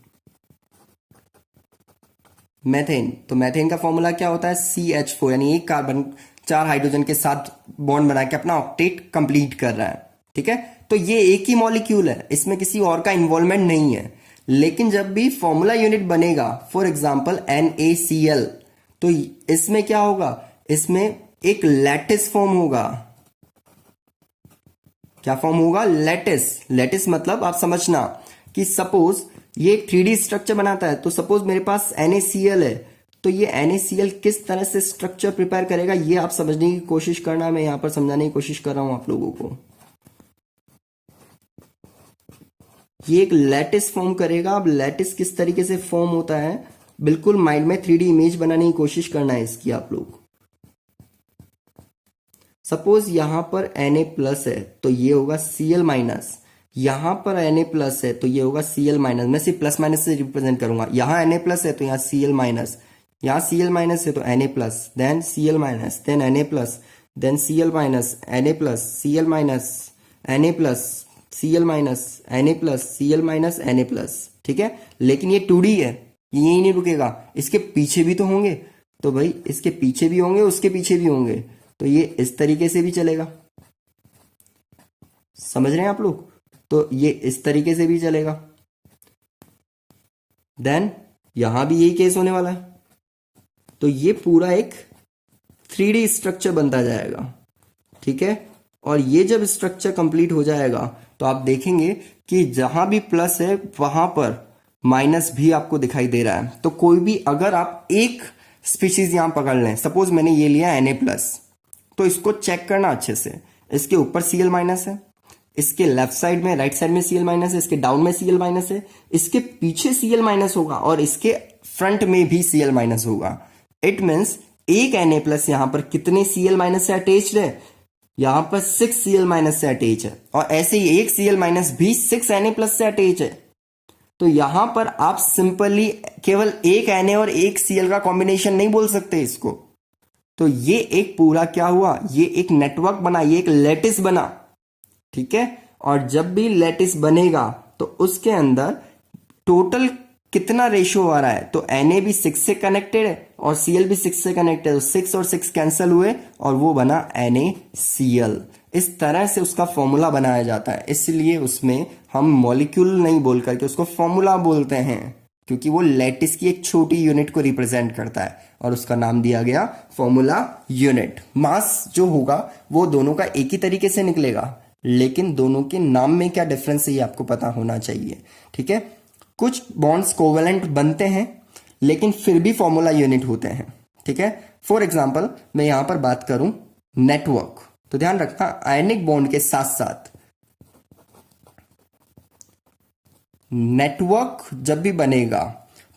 तो मीथेन का फॉर्मूला क्या होता है, CH4, यानी एक कार्बन 4 हाइड्रोजन के साथ बॉन्ड बना के अपना ऑक्टेट कंप्लीट कर रहा है। ठीक है, तो ये एक ही मॉलिक्यूल है, इसमें किसी और का इन्वॉल्वमेंट नहीं है। लेकिन जब भी फॉर्मूला यूनिट बनेगा, फॉर एग्जाम्पल NaCl, तो इसमें क्या होगा, इसमें एक लैटिस फॉर्म होगा। क्या फॉर्म होगा, लैटिस। लैटिस मतलब आप समझना कि सपोज ये एक 3D स्ट्रक्चर बनाता है। तो सपोज मेरे पास NaCl है, तो ये NaCl किस तरह से स्ट्रक्चर प्रिपेयर करेगा ये आप समझने की कोशिश करना। मैं यहां पर समझाने की कोशिश कर रहा हूं आप लोगों को। ये एक लैटिस फॉर्म करेगा। अब लैटिस किस तरीके से फॉर्म होता है, बिल्कुल माइंड में 3D इमेज बनाने की कोशिश करना है इसकी आप लोग। सपोज यहां पर Na+ है तो ये होगा Cl-, यहां पर Na+ है तो ये होगा Cl-। मैं सिर्फ प्लस माइनस से रिप्रेजेंट करूंगा। यहां Na+ है तो यहां Cl-, यहां Cl- है तो Na+, देन Cl-, देन Na+, देन Cl-, Na+, Cl-, Na+, Cl-, Na+, ठीक है। लेकिन ये 2D है, ये यही नहीं रुकेगा, इसके पीछे भी तो होंगे। तो भाई इसके पीछे भी होंगे, उसके पीछे भी होंगे, तो ये इस तरीके से भी चलेगा। समझ रहे हैं आप लोग, तो ये इस तरीके से भी चलेगा। देन यहां भी यही केस होने वाला है। तो ये पूरा एक 3D स्ट्रक्चर बनता जाएगा। ठीक है, और ये जब स्ट्रक्चर कंप्लीट हो जाएगा तो आप देखेंगे कि जहां भी प्लस है वहां पर माइनस भी आपको दिखाई दे रहा है। तो कोई भी अगर आप एक स्पीशीज यहां पकड़ लें, सपोज मैंने ये लिया Na+, तो इसको चेक करना अच्छे से। इसके ऊपर Cl- है, इसके लेफ्ट साइड में, राइट साइड में Cl- है, इसके डाउन में Cl- है, इसके पीछे Cl- होगा और इसके फ्रंट में भी Cl- होगा। इट मीन्स एक Na+ यहां पर कितने Cl- से अटैच्ड है, यहां पर 6 Cl- से अटैच है, और ऐसे ही एक Cl- भी 6 Na+ से अटैच है। तो यहां पर आप सिंपली केवल एक Na और एक Cl का कॉम्बिनेशन नहीं बोल सकते इसको। तो ये एक पूरा क्या हुआ, ये एक नेटवर्क बना, ये एक लैटिस बना। ठीक है, और जब भी लैटिस बनेगा तो उसके अंदर टोटल कितना रेशियो आ रहा है, तो Na भी 6 से कनेक्टेड है, और Cl भी 6 से कनेक्ट है, तो 6 और 6 कैंसिल हुए और वो बना NaCl। इस तरह से उसका फॉर्मूला बनाया जाता है, इसलिए उसमें हम मॉलिक्यूल नहीं बोल करके उसको फॉर्मूला बोलते हैं, क्योंकि वो लैटिस की एक छोटी यूनिट को रिप्रेजेंट करता है और उसका नाम दिया गया फॉर्मूला यूनिट। मास जो होगा वो दोनों का एक ही तरीके से निकलेगा, लेकिन दोनों के नाम में क्या डिफरेंस है ये आपको पता होना चाहिए, ठीक है। कुछ बॉन्ड्स कोवेलेंट बनते हैं लेकिन फिर भी फॉर्मूला यूनिट होते हैं, ठीक है। फॉर एग्जाम्पल मैं यहां पर बात करूं नेटवर्क, तो ध्यान रखना आयनिक बॉन्ड के साथ साथ नेटवर्क जब भी बनेगा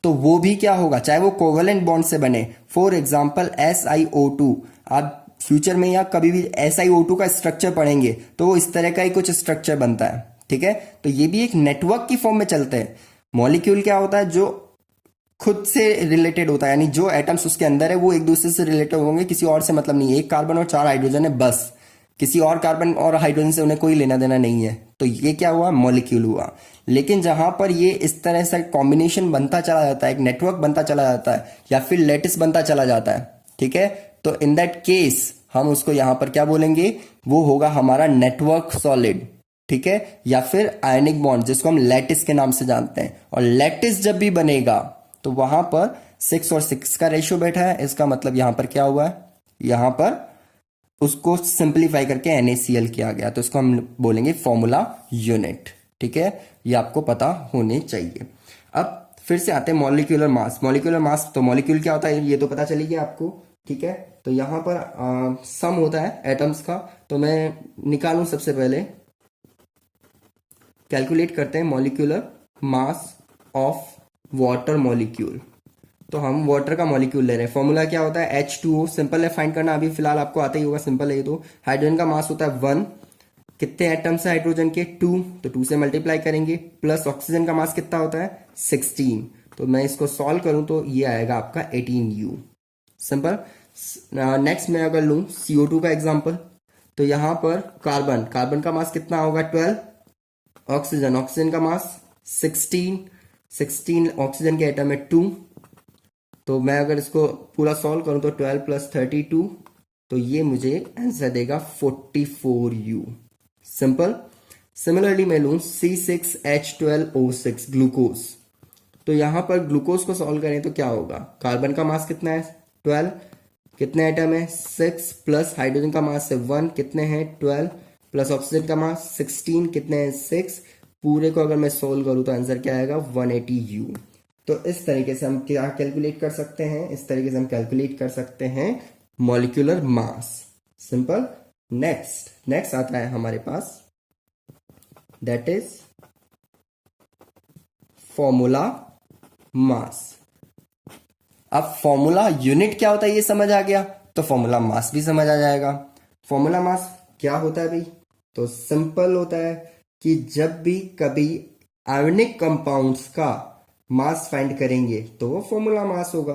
तो वो भी क्या होगा, चाहे वो कोवेलेंट बॉन्ड से बने। फॉर एग्जाम्पल SiO2, आप फ्यूचर में या कभी भी SiO2 का स्ट्रक्चर पढ़ेंगे तो वो इस तरह का ही कुछ स्ट्रक्चर बनता है, ठीक है। तो ये भी एक नेटवर्क की फॉर्म में चलते हैं। मॉलिक्यूल क्या होता है, जो खुद से रिलेटेड होता है, यानी जो एटम्स उसके अंदर है वो एक दूसरे से रिलेटेड होंगे, किसी और से मतलब नहीं है। एक कार्बन और 4 हाइड्रोजन है बस, किसी और कार्बन और हाइड्रोजन से उन्हें कोई लेना देना नहीं है, तो ये क्या हुआ, मॉलिक्यूल हुआ। लेकिन जहां पर ये इस तरह से कॉम्बिनेशन बनता चला जाता है, एक नेटवर्क बनता चला जाता है या फिर लेटिस बनता चला जाता है, ठीक है, तो इन दैट केस हम उसको यहां पर क्या बोलेंगे, वो होगा हमारा नेटवर्क सॉलिड, ठीक है, या फिर आयनिक बॉन्ड जिसको हम लैटिस के नाम से जानते हैं। और लैटिस जब भी बनेगा तो वहां पर 6 और 6 का रेशियो बैठा है, इसका मतलब यहां पर क्या हुआ है, यहां पर उसको सिंप्लीफाई करके NaCl किया गया, तो इसको हम बोलेंगे फॉर्मूला यूनिट, ठीक है। ये आपको पता होने चाहिए। अब फिर से आते हैं मॉलिक्यूलर मास। मॉलिक्यूलर मास, तो मॉलिक्यूल क्या होता है ये तो पता चली गया आपको, ठीक है। तो यहां पर सम होता है एटम्स का, तो मैं निकालूं सबसे पहले, कैलकुलेट करते हैं molecular mass of water molecule. तो हम वाटर का मॉलिक्यूल ले रहे हैं, फॉर्मूला क्या होता है H2O, सिंपल है फाइंड करना, अभी फिलहाल आपको आता ही होगा, सिंपल है ये तो। हाइड्रोजन का मास होता है 1, कितने एटम्स है हाइड्रोजन के 2, तो 2 से मल्टीप्लाई करेंगे, प्लस ऑक्सीजन का मास कितना होता है 16, तो मैं इसको सॉल्व करूं तो ये आएगा आपका 18U, सिंपल। नेक्स्ट मैं अगर लूं CO2 का एग्जांपल, तो यहां पर कार्बन का मास कितना होगा 12, ऑक्सीजन का मास 16 ऑक्सीजन के एटम है 2, तो मैं अगर इसको पूरा सॉल्व करूं तो 12 + 32, तो ये मुझे आंसर देगा 44U, सिंपल। सिमिलरली मैं लूं C6H12O6 ग्लूकोज, तो यहां पर ग्लूकोज को सॉल्व करें तो क्या होगा, कार्बन का मास कितना है 12, कितने एटम है 6, प्लस हाइड्रोजन का मास है 1, कितने हैं 12, प्लस ऑक्सीजन का मास 16, कितने हैं 6, पूरे को अगर मैं सोल्व करूं तो आंसर क्या आएगा 180U। तो इस तरीके से हम क्या कैलकुलेट कर सकते हैं, इस तरीके से हम कैलकुलेट कर सकते हैं मॉलिक्यूलर मास, सिंपल। नेक्स्ट आता है हमारे पास, दैट इज फॉर्मूला मास। अब फॉर्मूला यूनिट क्या होता है ये समझ आ गया, तो फॉर्मूला मास भी समझ आ जाएगा। फॉर्मूला मास क्या होता है भाई, तो सिंपल होता है कि जब भी कभी आयनिक कंपाउंड्स का मास फाइंड करेंगे तो वो फॉर्मूला मास होगा,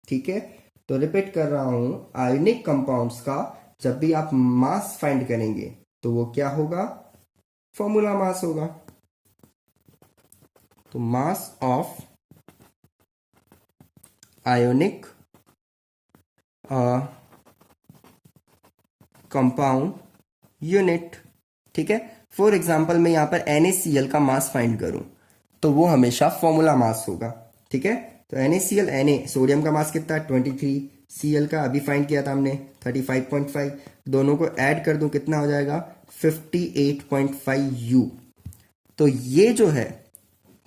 ठीक है। तो रिपीट कर रहा हूं, आयनिक कंपाउंड्स का जब भी आप मास फाइंड करेंगे तो वो क्या होगा, फॉर्मूला मास होगा। तो mass of ionic compound unit, ठीक है। फॉर एग्जाम्पल मैं यहां पर NaCl का मास फाइंड करूं तो वो हमेशा फॉर्मूला मास होगा, ठीक है। तो NaCl, सोडियम का मास कितना है 23, Cl का अभी फाइंड किया था हमने 35.5, दोनों को ऐड कर दूं कितना हो जाएगा 58.5U। तो ये जो है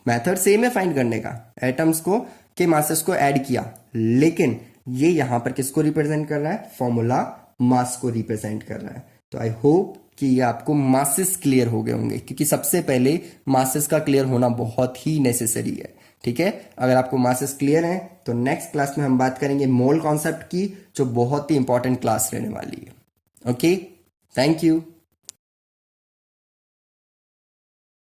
मेथड सेम है फाइंड करने का, एटम्स को के मासेस को ऐड किया, लेकिन ये यहां पर किसको रिप्रेजेंट कर रहा है, फॉर्मूला मास को रिप्रेजेंट कर रहा है। तो आई होप कि ये आपको मासेस क्लियर हो गए होंगे, क्योंकि सबसे पहले मासेस का क्लियर होना बहुत ही नेसेसरी है, ठीक है। अगर आपको मासेस क्लियर हैं तो नेक्स्ट क्लास में हम बात करेंगे मोल कॉन्सेप्ट की, जो बहुत ही इंपॉर्टेंट क्लास रहने वाली है। Okay, thank you.